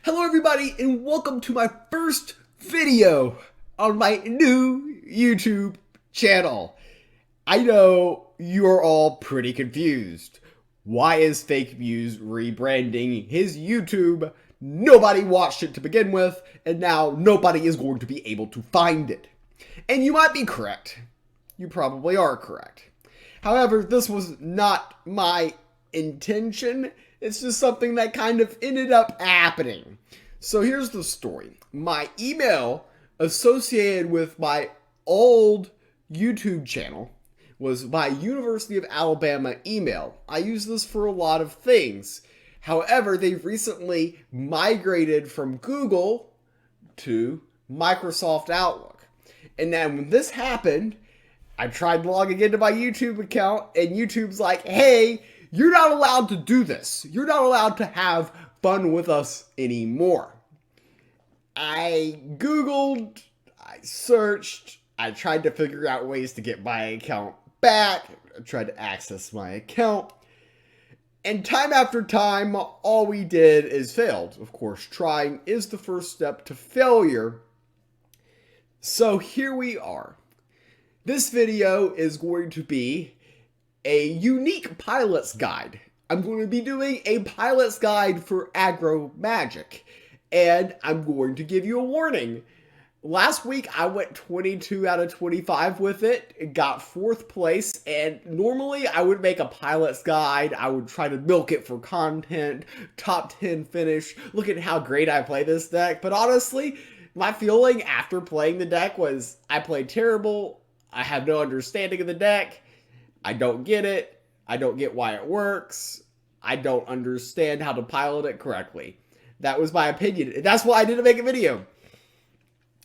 Hello everybody and welcome to my first video on my new YouTube channel. I know you're all pretty confused. Why is FakeMews rebranding his YouTube? Nobody watched it to begin with, and now nobody is going to be able to find it. And you might be correct. You probably are correct. However, this was not my intention. It's just something that kind of ended up happening. So here's the story. My email associated with my old YouTube channel was my University of Alabama email. I use this for a lot of things. However, they've recently migrated from Google to Microsoft Outlook. And then when this happened, I tried logging into my YouTube account and YouTube's like, hey, you're not allowed to do this. You're not allowed to have fun with us anymore. I Googled, I searched, I tried to figure out ways to get my account back. I tried to access my account. And time after time, all we did is failed. Of course, trying is the first step to failure. So here we are. This video is going to be a unique pilot's guide. I'm going to be doing a pilot's guide for aggro magic, and I'm going to give you a warning. Last week I went 22 out of 25 with it, got 4th place, and normally I would make a pilot's guide. I would try to milk it for content, top 10 finish, look at how great I play this deck, but honestly, my feeling after playing the deck was I played terrible, I have no understanding of the deck, I don't get it. I don't get why it works. I don't understand how to pilot it correctly. That was my opinion. That's why I didn't make a video.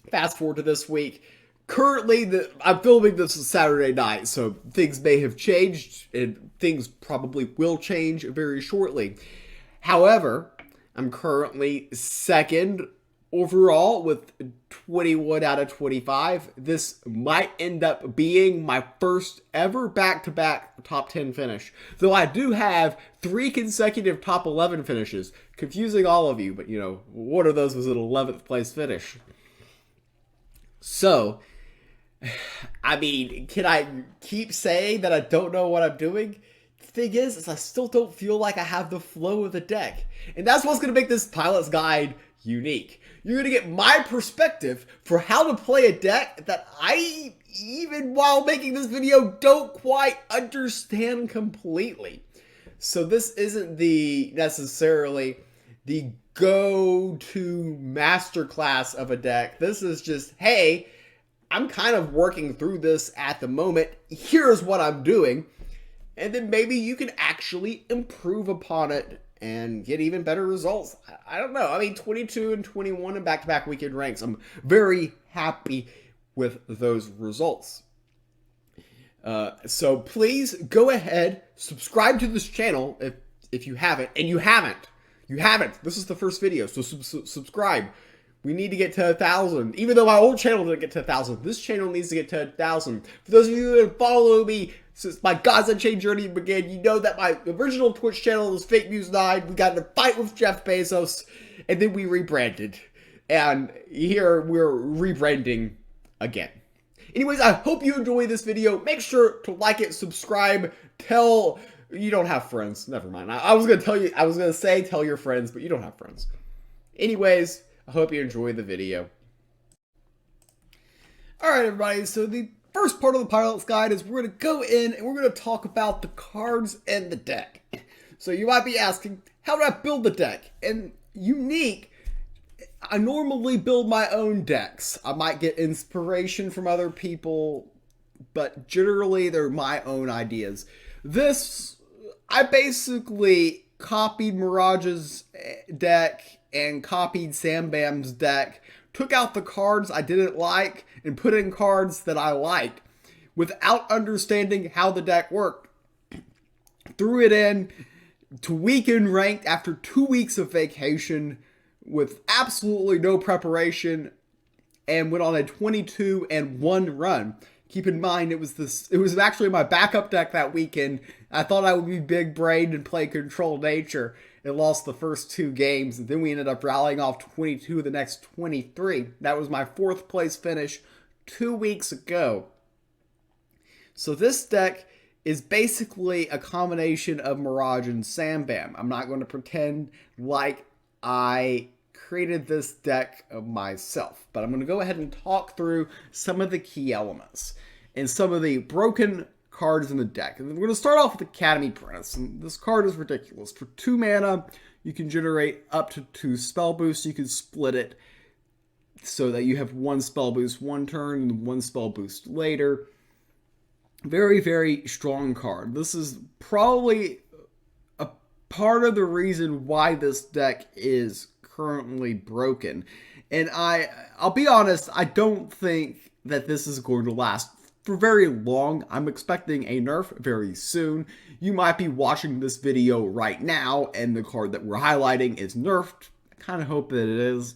Fast forward to this week. Currently, I'm filming this Saturday night, so things may have changed, and things probably will change very shortly. However, I'm currently 2nd overall with 21 out of 25. This might end up being my first ever back-to-back top 10 finish. Though I do have 3 consecutive top 11 finishes. Confusing all of you, but you know, one of those was an 11th place finish. So, I mean, can I keep saying that I don't know what I'm doing? The thing is I still don't feel like I have the flow of the deck. And that's what's going to make this pilot's guide unique. You're going to get my perspective for how to play a deck that I, even while making this video, don't quite understand completely. So this isn't necessarily the go-to masterclass of a deck. This is just, hey, I'm kind of working through this at the moment. Here's what I'm doing. And then maybe you can actually improve upon it and get even better results. I don't know. I mean, 22 and 21 in back-to-back weekend ranks. I'm very happy with those results. So please go ahead, subscribe to this channel if you haven't, and you haven't. This is the first video, so subscribe. We need to get to 1,000. Even though my old channel didn't get to 1,000, this channel needs to get to 1,000. For those of you who follow me since my God's Unchained journey began, you know that my original Twitch channel was FakeMews 9. We got in a fight with Jeff Bezos, and then we rebranded. And here we're rebranding again. Anyways, I hope you enjoy this video. Make sure to like it, subscribe, tell... You don't have friends. Never mind. I was going to say tell your friends, but you don't have friends. Anyways, I hope you enjoy the video. Alright everybody, so the first part of the pilot's guide is we're going to go in and we're going to talk about the cards and the deck. So you might be asking, how do I build the deck? And unique, I normally build my own decks. I might get inspiration from other people, but generally they're my own ideas. I basically copied Mirage's deck and copied Sam Bam's deck, took out the cards I didn't like and put in cards that I liked without understanding how the deck worked. Threw it in to weekend ranked after 2 weeks of vacation with absolutely no preparation and went on a 22-1 run. Keep in mind, it was actually my backup deck that weekend. I thought I would be big-brained and play Control Nature. It lost the first 2 games, and then we ended up rallying off 22 of the next 23. That was my 4th place finish 2 weeks ago. So this deck is basically a combination of Mirage and Sambam. I'm not going to pretend like I created this deck myself, but I'm going to go ahead and talk through some of the key elements and some of the broken cards in the deck. And we're going to start off with Academy Apprentice. And this card is ridiculous. For 2 mana, you can generate up to 2 spell boosts. You can split it so that you have 1 spell boost one turn and 1 spell boost later. Very, very strong card. This is probably a part of the reason why this deck is currently broken. And I'll be honest, I don't think that this is going to last for very long. I'm expecting a nerf very soon. You might be watching this video right now and the card that we're highlighting is nerfed. I kind of hope that it is.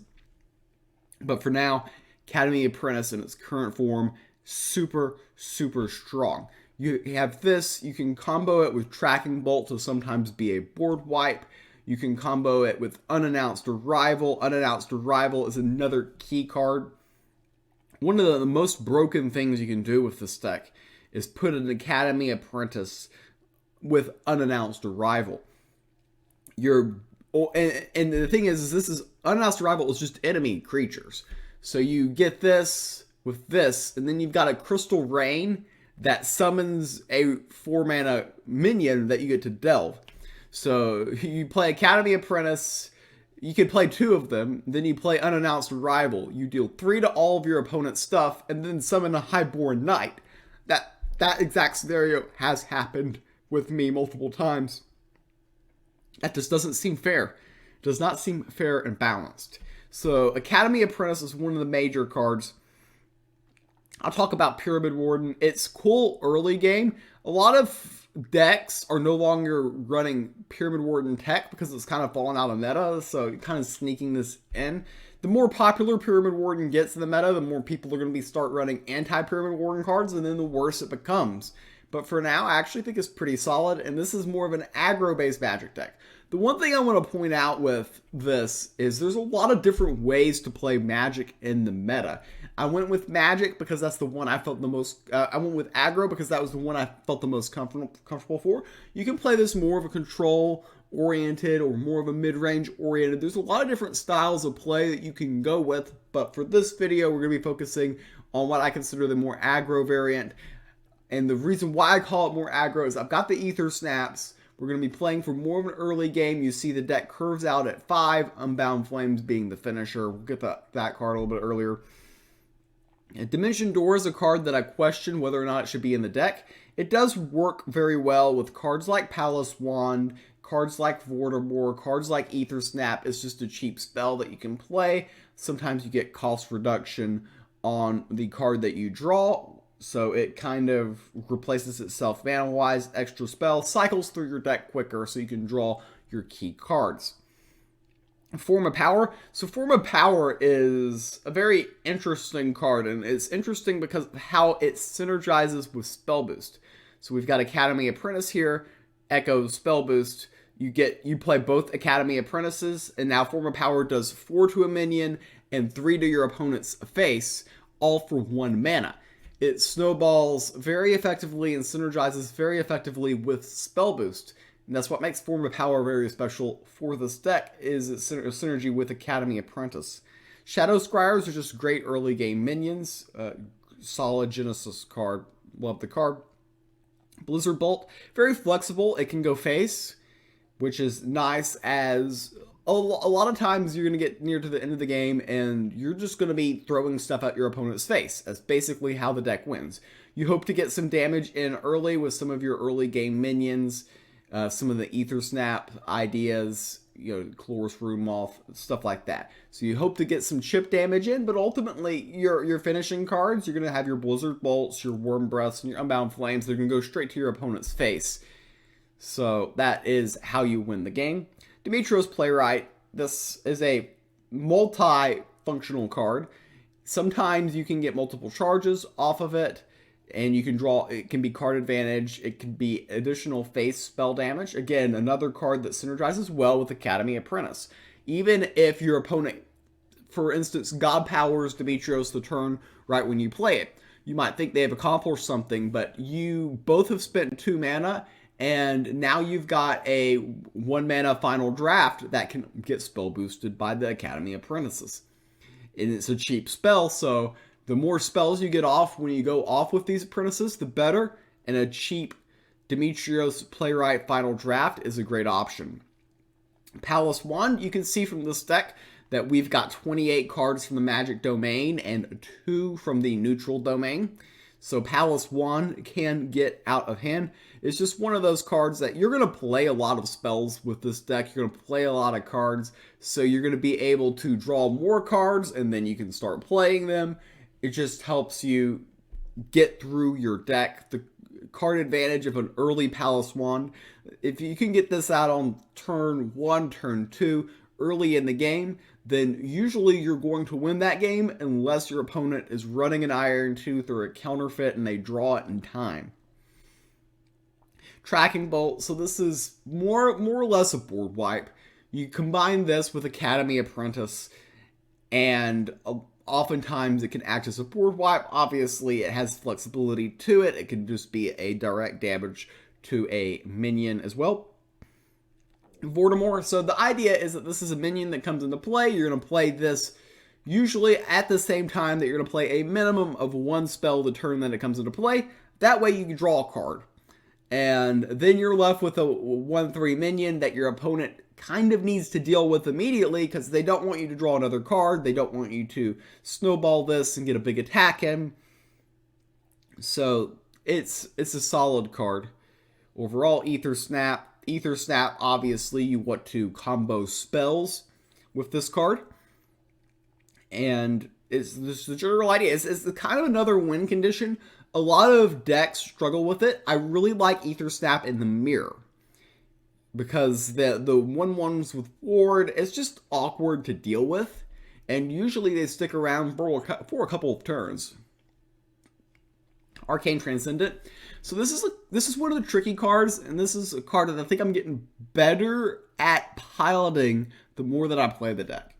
But for now, Academy Apprentice in its current form, super, super strong. You have this, you can combo it with Tracking Bolt to sometimes be a board wipe. You can combo it with Unannounced Arrival. Unannounced Arrival is another key card. One of the most broken things you can do with this deck is put an Academy Apprentice with Unannounced Arrival. And the thing is this is Unannounced Arrival is just enemy creatures. So you get this with this, and then you've got a Crystal Rain that summons a 4-mana minion that you get to delve. So you play Academy Apprentice, you could play 2 of them, then you play Unannounced Arrival. You deal 3 to all of your opponent's stuff, and then summon a Highborn Knight. That exact scenario has happened with me multiple times. That just doesn't seem fair. It does not seem fair and balanced. So Academy Apprentice is one of the major cards. I'll talk about Pyramid Warden. It's cool early game. A lot of decks are no longer running Pyramid Warden tech because it's kind of fallen out of meta, so kind of sneaking this in. The more popular Pyramid Warden gets in the meta, the more people are going to start running anti-Pyramid Warden cards, and then the worse it becomes. But for now, I actually think it's pretty solid, and this is more of an aggro-based Magic deck. The one thing I want to point out with this is there's a lot of different ways to play Magic in the meta. I went with Magic because that's the one I felt the most... I went with aggro because that was the one I felt the most comfortable for. You can play this more of a control-oriented or more of a mid-range oriented. There's a lot of different styles of play that you can go with, but for this video, we're going to be focusing on what I consider the more aggro variant. And the reason why I call it more aggro is I've got the Ether Snaps. We're going to be playing for more of an early game. You see the deck curves out at 5, Unbound Flames being the finisher. We'll get that card a little bit earlier. And Dimension Door is a card that I question whether or not it should be in the deck. It does work very well with cards like Palace Wand, cards like Vortimore, cards like Ether Snap. It's just a cheap spell that you can play. Sometimes you get cost reduction on the card that you draw, so it kind of replaces itself mana-wise. Extra spell cycles through your deck quicker so you can draw your key cards. Form of Power. So Form of Power is a very interesting card, and it's interesting because of how it synergizes with Spell Boost. So we've got Academy Apprentice here, Echo Spell Boost. You play both Academy Apprentices, and now Form of Power does 4 to a minion and 3 to your opponent's face, all for 1 mana. It snowballs very effectively and synergizes very effectively with Spell Boost. And that's what makes Form of Power very special for this deck, is its synergy with Academy Apprentice. Shadow Scryers are just great early game minions. Solid Genesis card. Love the card. Blizzard Bolt, very flexible. It can go face, which is nice, as a lot of times you're going to get near to the end of the game and you're just going to be throwing stuff at your opponent's face. That's basically how the deck wins. You hope to get some damage in early with some of your early game minions. Some of the Ether Snap ideas, Chloris Room Moth, stuff like that. So you hope to get some chip damage in, but ultimately your finishing cards, you're going to have your Blizzard Bolts, your Worm Breaths, and your Unbound Flames. They're going to go straight to your opponent's face. So that is how you win the game. Dimitrios Playwright. This is a multi-functional card. Sometimes you can get multiple charges off of it. And you can draw, it can be card advantage, it can be additional face spell damage. Again, another card that synergizes well with Academy Apprentice. Even if your opponent, for instance, God Powers Demetrios the turn right when you play it, you might think they have accomplished something, but you both have spent 2 mana, and now you've got a 1 mana final draft that can get spell boosted by the Academy Apprentices. And it's a cheap spell, so the more spells you get off when you go off with these apprentices, the better. And a cheap Demetrios Playwright Final Draft is a great option. Palace 1, you can see from this deck that we've got 28 cards from the Magic Domain and 2 from the Neutral Domain. So Palace 1 can get out of hand. It's just one of those cards that you're going to play a lot of spells with this deck. You're going to play a lot of cards. So you're going to be able to draw more cards and then you can start playing them. It just helps you get through your deck. The card advantage of an early Palace 1. If you can get this out on turn 1, turn 2, early in the game, then usually you're going to win that game unless your opponent is running an Iron Tooth or a counterfeit and they draw it in time. Tracking Bolt, so this is more or less a board wipe. You combine this with Academy Apprentice, and oftentimes it can act as a board wipe. Obviously, it has flexibility to it. It can just be a direct damage to a minion as well. Vortimore, so the idea is that this is a minion that comes into play. You're going to play this usually at the same time that you're going to play a minimum of 1 spell the turn that it comes into play. That way you can draw a card. And then you're left with a 1/3 minion that your opponent kind of needs to deal with immediately because they don't want you to draw another card. They don't want you to snowball this and get a big attack in. So it's a solid card. Overall, Ether Snap. Ether Snap, obviously, you want to combo spells with this card. And it's the general idea. It's kind of another win condition. A lot of decks struggle with it. I really like Ether Snap in the mirror. Because the 1/1s with Ward, it's just awkward to deal with. And usually they stick around for a couple of turns. Arcane Transcendent. So this is one of the tricky cards, and this is a card that I think I'm getting better at piloting the more that I play the deck.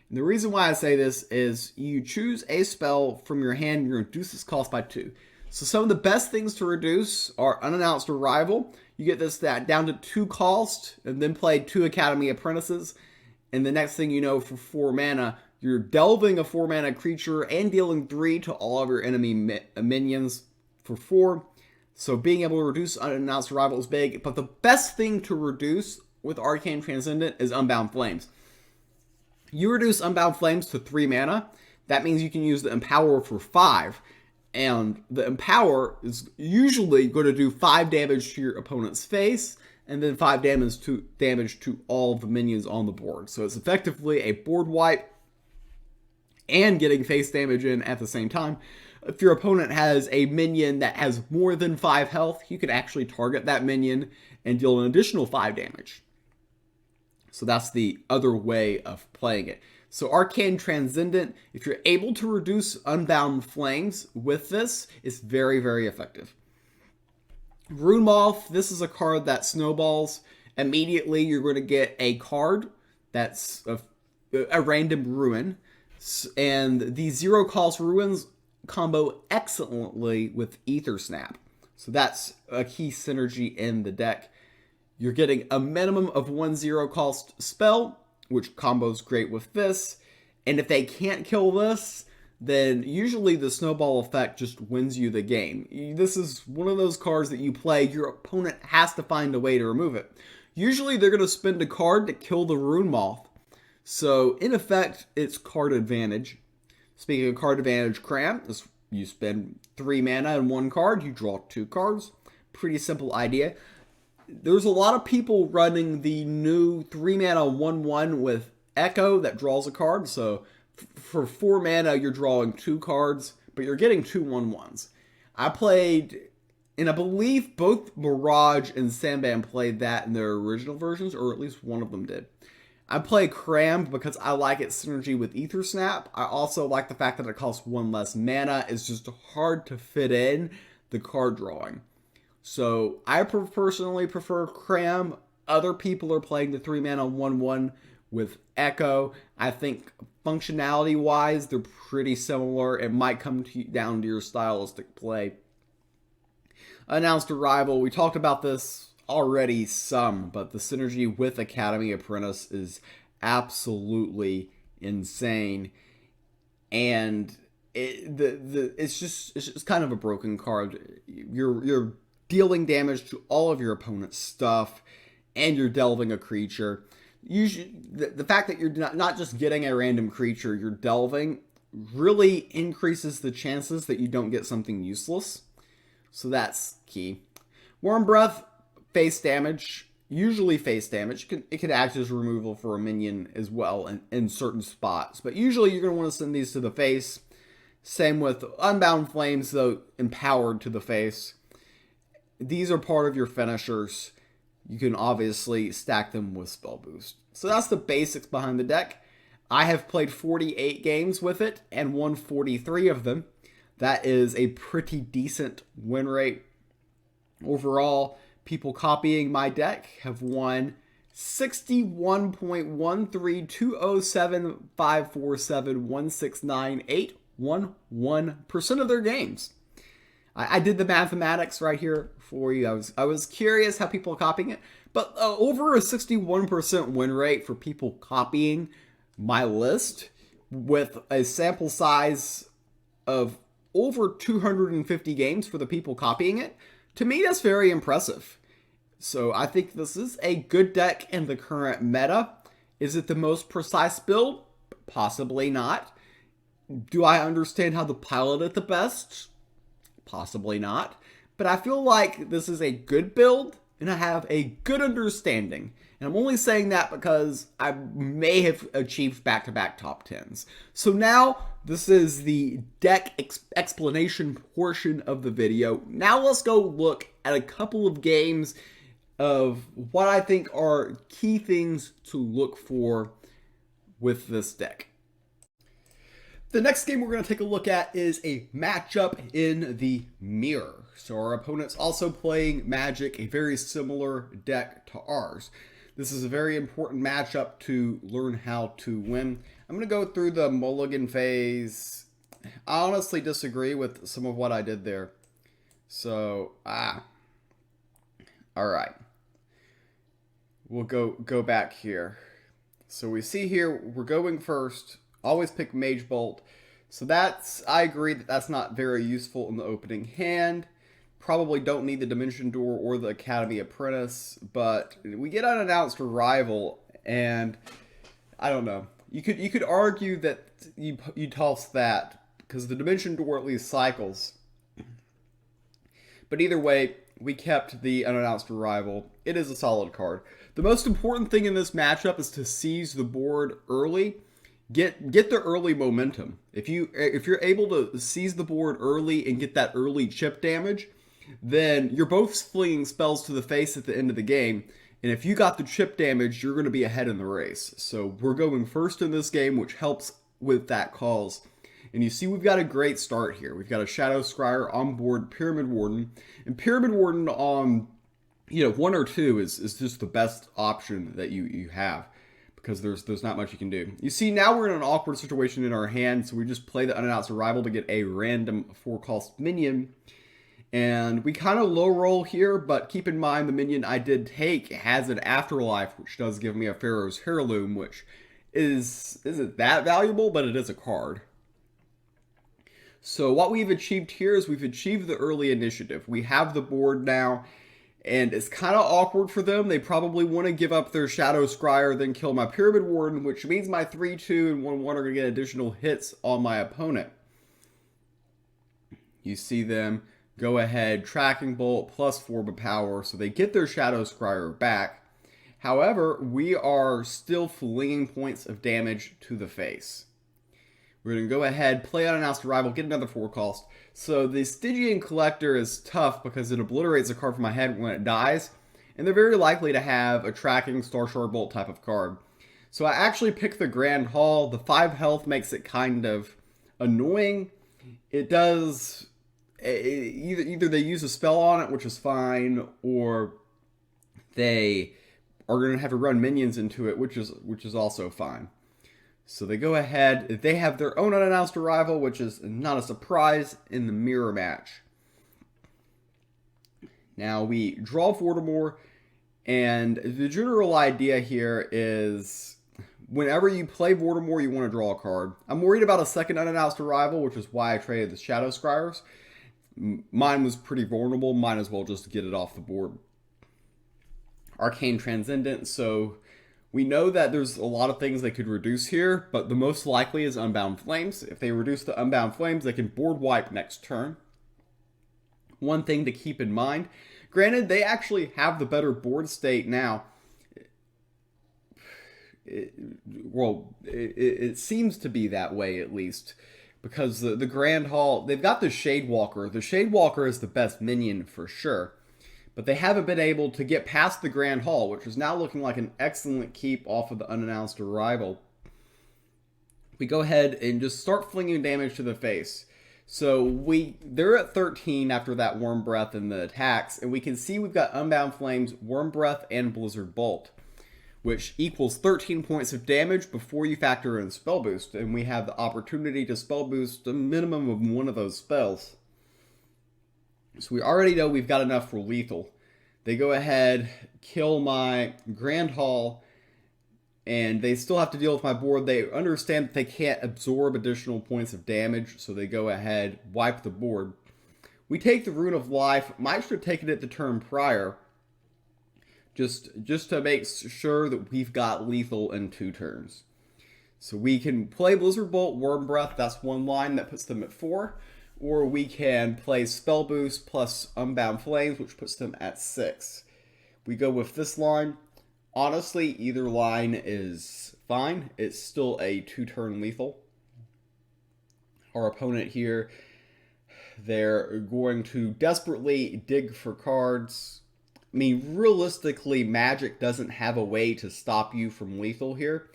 And the reason why I say this is you choose a spell from your hand and you reduce its cost by 2. So some of the best things to reduce are Unannounced Arrival. You get this down to 2 cost, and then play 2 Academy Apprentices. And the next thing you know, for 4 mana, you're delving a 4 mana creature and dealing 3 to all of your enemy minions for 4. So being able to reduce Unannounced Arrival is big. But the best thing to reduce with Arcane Transcendent is Unbound Flames. You reduce Unbound Flames to 3 mana. That means you can use the Empower for 5. And the Empower is usually going to do 5 damage to your opponent's face, and then 5 damage to all of the minions on the board. So it's effectively a board wipe and getting face damage in at the same time. If your opponent has a minion that has more than 5 health, you can actually target that minion and deal an additional 5 damage. So that's the other way of playing it. So Arcane Transcendent, if you're able to reduce Unbound Flames with this, it's very, very effective. Rune Moth, this is a card that snowballs. Immediately you're going to get a card that's a random ruin. And the 0-cost ruins combo excellently with Ether Snap. So that's a key synergy in the deck. You're getting a minimum of 1 0-cost spell, which combos great with this. And if they can't kill this, then usually the snowball effect just wins you the game. This is one of those cards that you play, your opponent has to find a way to remove it. Usually they're going to spend a card to kill the Rune Moth. So in effect, it's card advantage. Speaking of card advantage, Cram, you spend 3 mana and 1 card, you draw 2 cards. Pretty simple idea. There's a lot of people running the new 3 mana 1/1 with Echo that draws a card. So for 4 mana, you're drawing 2 cards, but you're getting 2 1/1s. I played, and I believe both Mirage and Samban played that in their original versions, or at least one of them did. I play Cram because I like its synergy with Ether Snap. I also like the fact that it costs 1 less mana. It's just hard to fit in the card drawing. So I personally prefer Cram. Other people are playing the 3-mana 1/1 with Echo. I think functionality-wise, they're pretty similar. It might come down to your stylistic play. Announced Arrival. We talked about this already some, but the synergy with Academy Apprentice is absolutely insane. And it's just kind of a broken card. You're dealing damage to all of your opponent's stuff, and you're delving a creature. Usually, the fact that you're not just getting a random creature, you're delving, really increases the chances that you don't get something useless. So that's key. Warm Breath, face damage, usually face damage. It can act as removal for a minion as well in certain spots. But usually you're going to want to send these to the face. Same with Unbound Flames, though, empowered to the face. These are part of your finishers. You can obviously stack them with Spell Boost. So that's the basics behind the deck. I have played 48 games with it and won 43 of them. That is a pretty decent win rate. Overall, people copying my deck have won 61.132075471698111% of their games. I did the mathematics right here for you. I was curious how people are copying it, but over a 61% win rate for people copying my list with a sample size of over 250 games for the people copying it, to me that's very impressive. So I think this is a good deck in the current meta. Is it the most precise build? Possibly not. Do I understand how to pilot it the best? Possibly not. But I feel like this is a good build, and I have a good understanding. And I'm only saying that because I may have achieved back-to-back top 10s. So now, this is the deck explanation portion of the video. Now let's go look at a couple of games of what I think are key things to look for with this deck. The next game we're going to take a look at is a matchup in the Mirror. So our opponent's also playing Magic, a very similar deck to ours. This is a very important matchup to learn how to win. I'm going to go through the mulligan phase. I honestly disagree with some of what I did there. So, alright. We'll go back here. So we see here, we're going first. Always pick Mage Bolt. So I agree that that's not very useful in the opening hand. Probably don't need the Dimension Door or the Academy Apprentice, but we get Unannounced Arrival, and I don't know. You could argue that you toss that, because the Dimension Door at least cycles. But either way, we kept the Unannounced Arrival. It is a solid card. The most important thing in this matchup is to seize the board early. Get the early momentum. If you're able to seize the board early and get that early chip damage, then you're both flinging spells to the face at the end of the game. And if you got the chip damage, you're going to be ahead in the race. So we're going first in this game, which helps with that cause. And you see we've got a great start here. We've got a Shadow Scryer on board Pyramid Warden. And Pyramid Warden on 1 or 2 is just the best option that you have, because there's not much you can do. You see, now we're in an awkward situation in our hand, so we just play the Unannounced Arrival to get a random 4-cost minion. And we kind of low roll here, but keep in mind the minion I did take has an Afterlife, which does give me a Pharaoh's Heirloom, which isn't that valuable, but it is a card. So what we've achieved here is we've achieved the early initiative. We have the board now, and it's kind of awkward for them. They probably want to give up their Shadow Scryer, then kill my Pyramid Warden, which means my 3/2 and 1/1 are going to get additional hits on my opponent. You see them go ahead, Tracking Bolt, plus 4 power, so they get their Shadow Scryer back. However, we are still flinging points of damage to the face. We're going to go ahead, play Unannounced Arrival, get another 4-cost. So the Stygian Collector is tough because it obliterates a card from my hand when it dies, and they're very likely to have a Tracking Star Shard Bolt type of card. So I actually picked the Grand Hall. The 5 health makes it kind of annoying. It does either they use a spell on it, which is fine, or they are going to have to run minions into it, which is also fine. So they go ahead. They have their own unannounced arrival, which is not a surprise in the mirror match. Now we draw Voldemort, and the general idea here is whenever you play Voldemort, you want to draw a card. I'm worried about a second unannounced arrival, which is why I traded the Shadow Scryers. Mine was pretty vulnerable. Might as well just get it off the board. Arcane Transcendent, so we know that there's a lot of things they could reduce here, but the most likely is Unbound Flames. If they reduce the Unbound Flames, they can board wipe next turn. One thing to keep in mind, granted, they actually have the better board state now. It seems to be that way at least, because the Grand Hall, they've got the Shade Walker. The Shade Walker is the best minion for sure, but they haven't been able to get past the Grand Hall, which is now looking like an excellent keep off of the unannounced arrival. We go ahead and just start flinging damage to the face. So they're at 13 after that Worm Breath and the attacks, and we can see we've got Unbound Flames, Worm Breath, and Blizzard Bolt, which equals 13 points of damage before you factor in Spell Boost, and we have the opportunity to Spell Boost a minimum of one of those spells. So we already know we've got enough for lethal. They go ahead, kill my Grand Hall, and they still have to deal with my board. They understand that they can't absorb additional points of damage, so they go ahead, wipe the board. We take the Rune of Life. Might should have taken it the turn prior, just to make sure that we've got lethal in 2 turns. So we can play Blizzard Bolt, Worm Breath, that's one line that puts them at 4, or we can play Spell Boost plus Unbound Flames, which puts them at 6. We go with this line. Honestly, either line is fine. It's still a 2-turn lethal. Our opponent here, they're going to desperately dig for cards. I mean, realistically, Magic doesn't have a way to stop you from lethal here.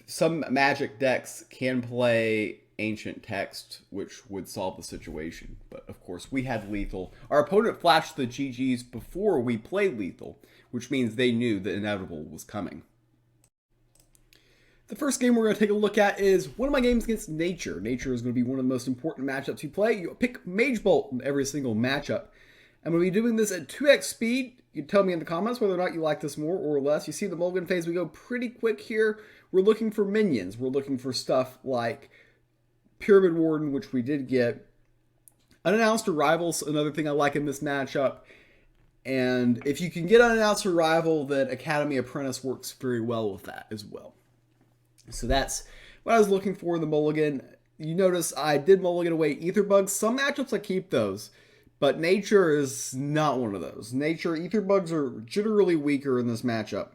Some Magic decks can play Ancient Text, which would solve the situation. But, of course, we had lethal. Our opponent flashed the GGs before we played lethal, which means they knew the inevitable was coming. The first game we're going to take a look at is one of my games against Nature. Nature is going to be one of the most important matchups you play. You pick Mage Bolt in every single matchup. I'm going to be doing this at 2x speed. You can tell me in the comments whether or not you like this more or less. You see the mulligan phase, we go pretty quick here. We're looking for minions. We're looking for stuff like Pyramid Warden, which we did get. Unannounced Arrivals, another thing I like in this matchup. And if you can get Unannounced Arrival, then Academy Apprentice works very well with that as well. So that's what I was looking for in the mulligan. You notice I did mulligan away Aetherbugs. Some matchups I keep those, but Nature is not one of those. Nature, Aetherbugs are generally weaker in this matchup.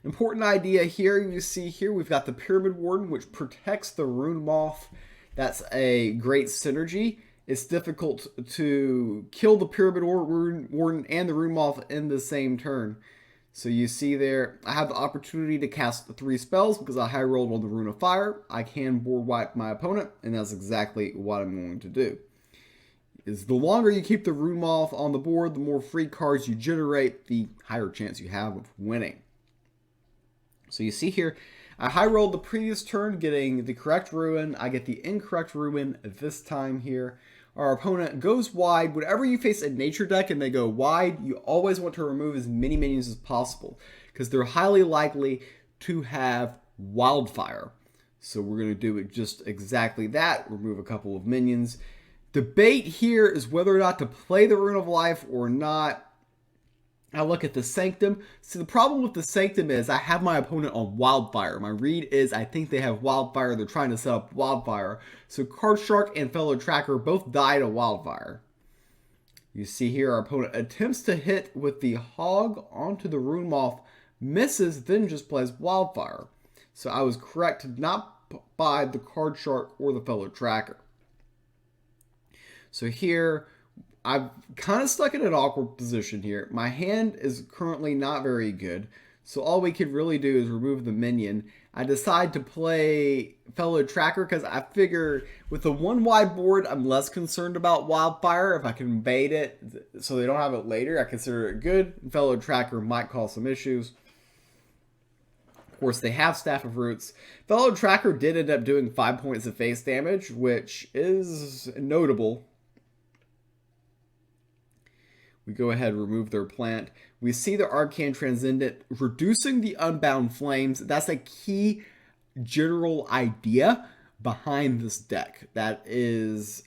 Important idea here, you see here, we've got the Pyramid Warden, which protects the Rune Moth. That's a great synergy. It's difficult to kill the Pyramid Warden and the Rune Moth in the same turn. So you see there, I have the opportunity to cast the 3 spells because I high rolled on the Rune of Fire. I can board wipe my opponent, and that's exactly what I'm going to do. Is the longer you keep the Rune Moth on the board, the more free cards you generate, the higher chance you have of winning. So you see here, I high rolled the previous turn, getting the correct ruin. I get the incorrect ruin this time here. Our opponent goes wide. Whenever you face a nature deck and they go wide, you always want to remove as many minions as possible because they're highly likely to have Wildfire. So we're going to do it just exactly that. Remove a couple of minions. Debate here is whether or not to play the Rune of Life or not. I look at the Sanctum. See, the problem with the Sanctum is I have my opponent on Wildfire. My read is I think they have Wildfire. They're trying to set up Wildfire. So Card Shark and Fellow Tracker both die to Wildfire. You see here our opponent attempts to hit with the Hog onto the Rune Moth, misses, then just plays Wildfire. So I was correct to not buy the Card Shark or the Fellow Tracker. So here, I've kind of stuck in an awkward position here. My hand is currently not very good. So all we could really do is remove the minion. I decide to play Fellow Tracker because I figure with the 1 wide board, I'm less concerned about Wildfire. If I can bait it so they don't have it later, I consider it good. Fellow Tracker might cause some issues. Of course, they have Staff of Roots. Fellow Tracker did end up doing 5 points of face damage, which is notable. We go ahead and remove their plant. We see the Arcane Transcendent reducing the Unbound Flames. That's a key general idea behind this deck. That is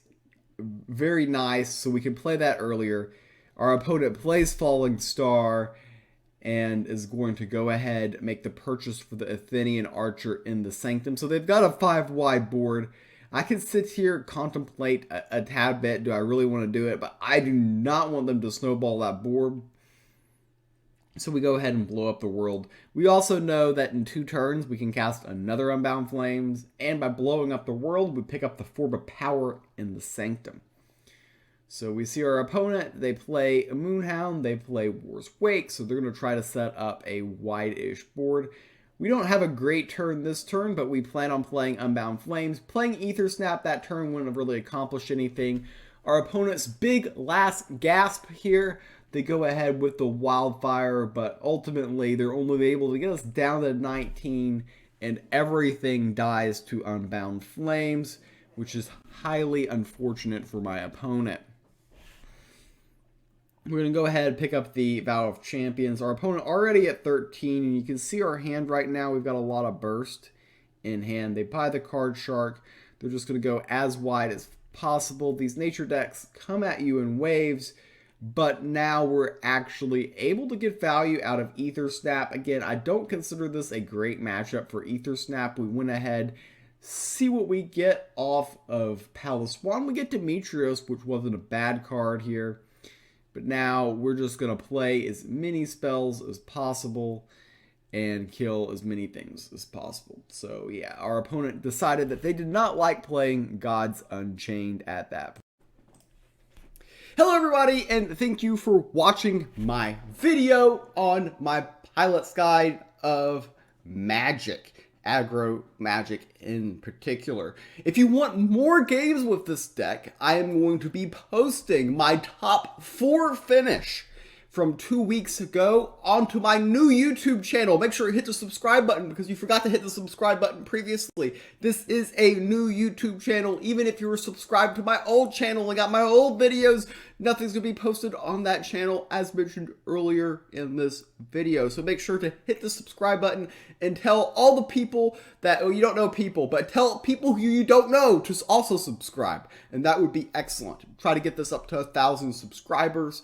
very nice, so we can play that earlier. Our opponent plays Falling Star and is going to go ahead and make the purchase for the Athenian Archer in the Sanctum. So they've got a 5 wide board. I can sit here, contemplate a tad bit. Do I really want to do it? But I do not want them to snowball that board. So we go ahead and blow up the world. We also know that in 2 turns, we can cast another Unbound Flames. And by blowing up the world, we pick up the Form of Power in the Sanctum. So we see our opponent. They play a Moonhound. They play War's Wake. So they're going to try to set up a wide-ish board. We don't have a great turn this turn, but we plan on playing Unbound Flames. Playing Ether Snap that turn wouldn't have really accomplished anything. Our opponent's big last gasp here. They go ahead with the Wildfire, but ultimately they're only able to get us down to 19, and everything dies to Unbound Flames, which is highly unfortunate for my opponent. We're going to go ahead and pick up the Vow of Champions. Our opponent already at 13, and you can see our hand right now. We've got a lot of burst in hand. They buy the Card Shark. They're just going to go as wide as possible. These nature decks come at you in waves, but now we're actually able to get value out of Ether Snap. Again, I don't consider this a great matchup for Ether Snap. We went ahead, see what we get off of Palace One. We get Demetrios, which wasn't a bad card here. But now we're just going to play as many spells as possible and kill as many things as possible. So yeah, our opponent decided that they did not like playing Gods Unchained at that point. Hello everybody, and thank you for watching my video on my Pilot's Guide of Magic. Aggro Magic in particular. If you want more games with this deck, I am going to be posting my top 4 finish from 2 weeks ago onto my new YouTube channel. Make sure you hit the subscribe button because you forgot to hit the subscribe button previously. This is a new YouTube channel. Even if you were subscribed to my old channel and got my old videos, nothing's going to be posted on that channel as mentioned earlier in this video. So make sure to hit the subscribe button and tell all the people that, oh, you don't know people, but tell people who you don't know to also subscribe. And that would be excellent. Try to get this up to 1,000 subscribers.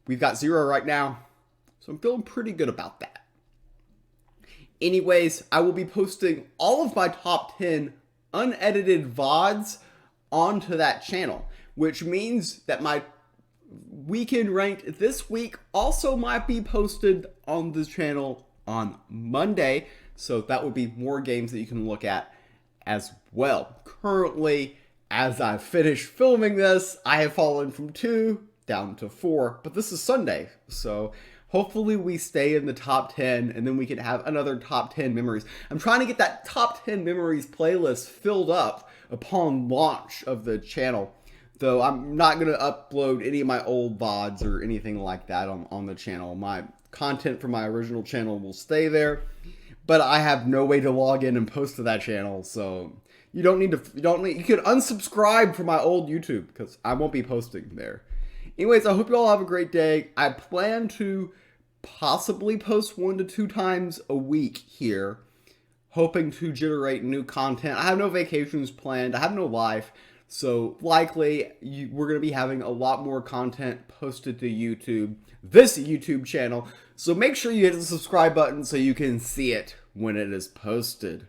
We've got 0 right now, so I'm feeling pretty good about that. Anyways, I will be posting all of my top 10 unedited VODs onto that channel, which means that my weekend ranked this week also might be posted on this channel on Monday, so that would be more games that you can look at as well. Currently, as I finish filming this, I have fallen from 2 down to 4, but this is Sunday, so hopefully we stay in the top 10 and then we can have another top 10 memories. I'm trying to get that top 10 memories playlist filled up upon launch of the channel, though I'm not going to upload any of my old VODs or anything like that on the channel. My content from my original channel will stay there, but I have no way to log in and post to that channel, so you can unsubscribe from my old YouTube because I won't be posting there. Anyways, I hope you all have a great day. I plan to possibly post 1 to 2 times a week here, hoping to generate new content. I have no vacations planned. I have no life. So likely we're going to be having a lot more content posted to YouTube, this YouTube channel. So make sure you hit the subscribe button so you can see it when it is posted.